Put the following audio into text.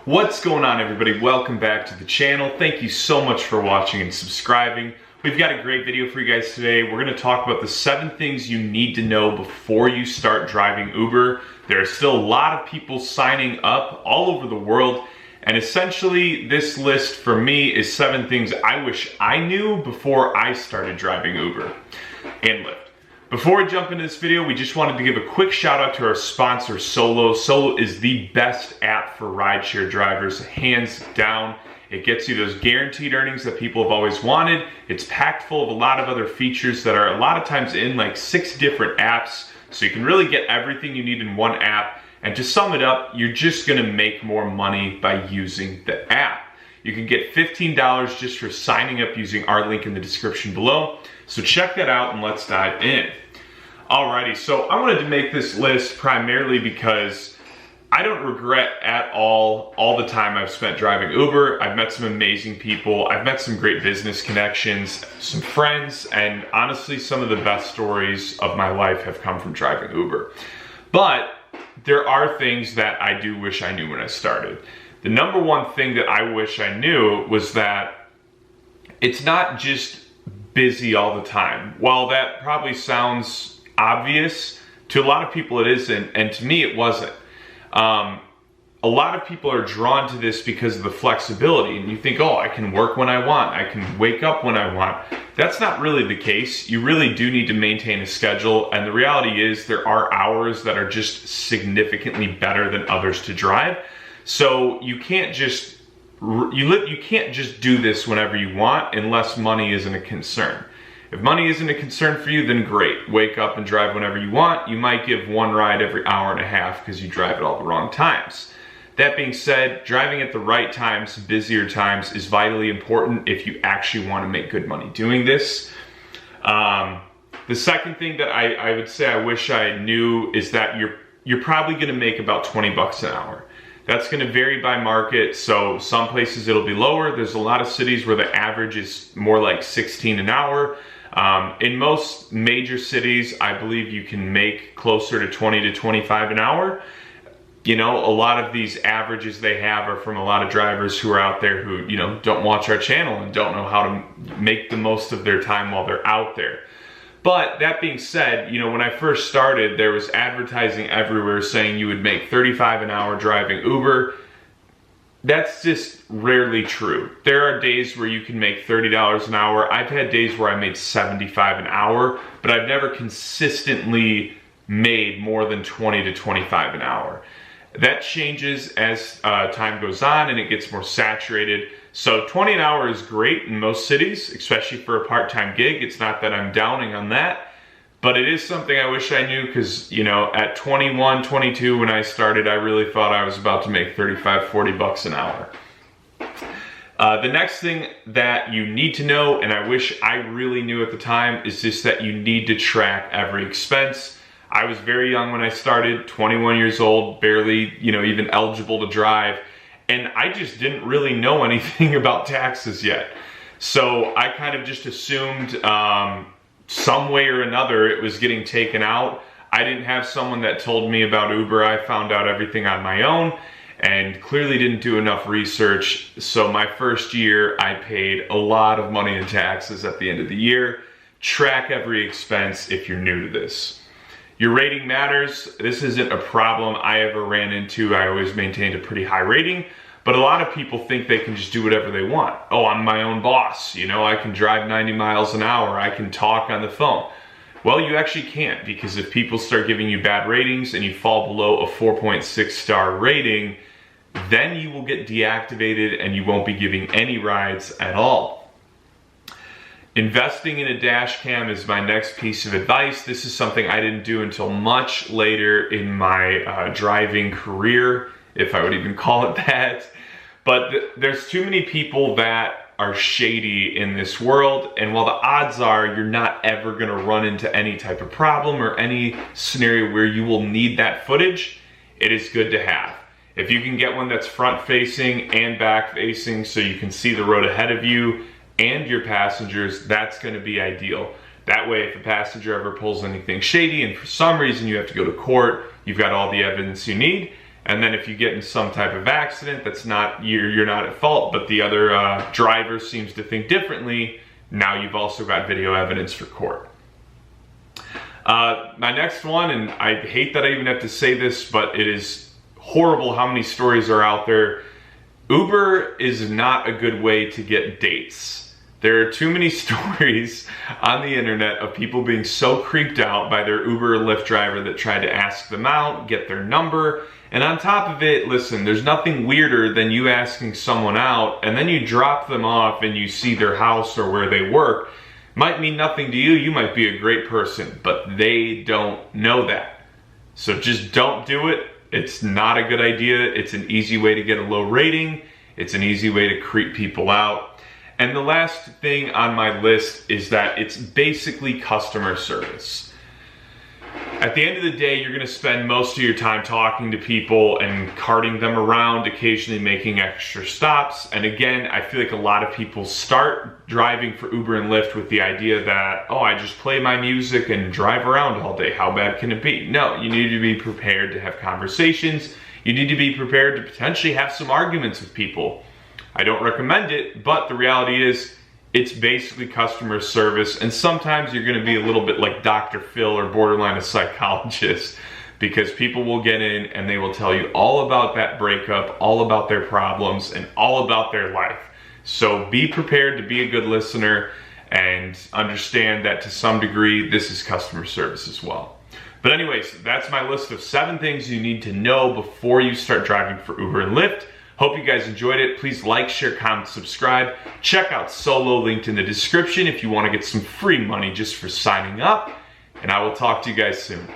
What's going on, everybody? Welcome back to the channel. Thank you so much for watching and subscribing. We've got a great video for you guys today. We're going to talk about the 7 things you need to know before you start driving Uber. There are still a lot of people signing up all over the world, and essentially this list for me is 7 things I wish I knew before I started driving Uber and Lyft. Before we jump into this video, we just wanted to give a quick shout out to our sponsor, Solo. Solo is the best app for rideshare drivers, hands down. It gets you those guaranteed earnings that people have always wanted. It's packed full of a lot of other features that are a lot of times in like 6 different apps. So you can really get everything you need in one app. And to sum it up, you're just gonna make more money by using the app. You can get $15 just for signing up using our link in the description below. So check that out and let's dive in. Alrighty, so I wanted to make this list primarily because I don't regret at all the time I've spent driving Uber. I've met some amazing people. I've met some great business connections, some friends, and honestly, some of the best stories of my life have come from driving Uber. But there are things that I do wish I knew when I started. The number one thing that I wish I knew was that it's not just busy all the time. While that probably sounds obvious, to a lot of people it isn't, and to me it wasn't. A lot of people are drawn to this because of the flexibility, and you think, oh, I can work when I want, I can wake up when I want. That's not really the case. You really do need to maintain a schedule, and the reality is there are hours that are just significantly better than others to drive. So you can't just do this whenever you want unless money isn't a concern. If money isn't a concern for you, then great. Wake up and drive whenever you want. You might give one ride every hour and a half because you drive at all the wrong times. That being said, driving at the right times, busier times, is vitally important if you actually want to make good money doing this. The second thing that I would say I wish I knew is that you're probably going to make about 20 bucks an hour. That's going to vary by market, so some places it'll be lower. There's a lot of cities where the average is more like 16 an hour. In most major cities, I believe you can make closer to 20 to 25 an hour. You know, a lot of these averages they have are from a lot of drivers who are out there who, you know, don't watch our channel and don't know how to make the most of their time while they're out there. But that being said, you know, when I first started, there was advertising everywhere saying you would make 35 an hour driving Uber. That's just rarely true. There are days where you can make $30 an hour. I've had days where I made 75 an hour, but I've never consistently made more than 20 to 25 an hour. That changes as time goes on and it gets more saturated. So 20 an hour is great in most cities, especially for a part-time gig. It's not that I'm downing on that, but it is something I wish I knew because, you know, at 21, 22 when I started, I really thought I was about to make 35, 40 bucks an hour. The next thing that you need to know, and I wish I really knew at the time, is just that you need to track every expense. I was very young when I started, 21 years old, barely, you know, even eligible to drive. And I just didn't really know anything about taxes yet. So I kind of just assumed some way or another it was getting taken out. I didn't have someone that told me about Uber. I found out everything on my own and clearly didn't do enough research. So my first year, I paid a lot of money in taxes at the end of the year. Track every expense if you're new to this. Your rating matters. This isn't a problem I ever ran into. I always maintained a pretty high rating, but a lot of people think they can just do whatever they want. Oh, I'm my own boss. You know, I can drive 90 miles an hour. I can talk on the phone. Well, you actually can't, because if people start giving you bad ratings and you fall below a 4.6 star rating, then you will get deactivated and you won't be giving any rides at all. Investing in a dash cam is my next piece of advice. This is something I didn't do until much later in my driving career, if I would even call it that. But there's too many people that are shady in this world, and while the odds are you're not ever gonna run into any type of problem or any scenario where you will need that footage, it is good to have. If you can get one that's front facing and back facing so you can see the road ahead of you and your passengers, that's gonna be ideal. That way, if a passenger ever pulls anything shady and for some reason you have to go to court, you've got all the evidence you need And then if you get in some type of accident, that's not, you're not at fault, but the other driver seems to think differently, now you've also got video evidence for court. My next one, and I hate that I even have to say this, but it is horrible how many stories are out there. Uber is not a good way to get dates. There are too many stories on the internet of people being so creeped out by their Uber or Lyft driver that tried to ask them out, get their number, and on top of it, listen, there's nothing weirder than you asking someone out and then you drop them off and you see their house or where they work. Might mean nothing to you, you might be a great person, but they don't know that. So just don't do it. It's not a good idea. It's an easy way to get a low rating. It's an easy way to creep people out. And the last thing on my list is that it's basically customer service. At the end of the day, you're gonna spend most of your time talking to people and carting them around, occasionally making extra stops. And again, I feel like a lot of people start driving for Uber and Lyft with the idea that, oh, I just play my music and drive around all day. How bad can it be? No, you need to be prepared to have conversations. You need to be prepared to potentially have some arguments with people. I don't recommend it, but the reality is it's basically customer service, and sometimes you're gonna be a little bit like Dr. Phil or borderline a psychologist, because people will get in and they will tell you all about that breakup, all about their problems, and all about their life. So be prepared to be a good listener and understand that to some degree this is customer service as well. But anyways, that's my list of 7 things you need to know before you start driving for Uber and Lyft. Hope you guys enjoyed it. Please like, share, comment, subscribe. Check out Solo, linked in the description if you want to get some free money just for signing up. And I will talk to you guys soon.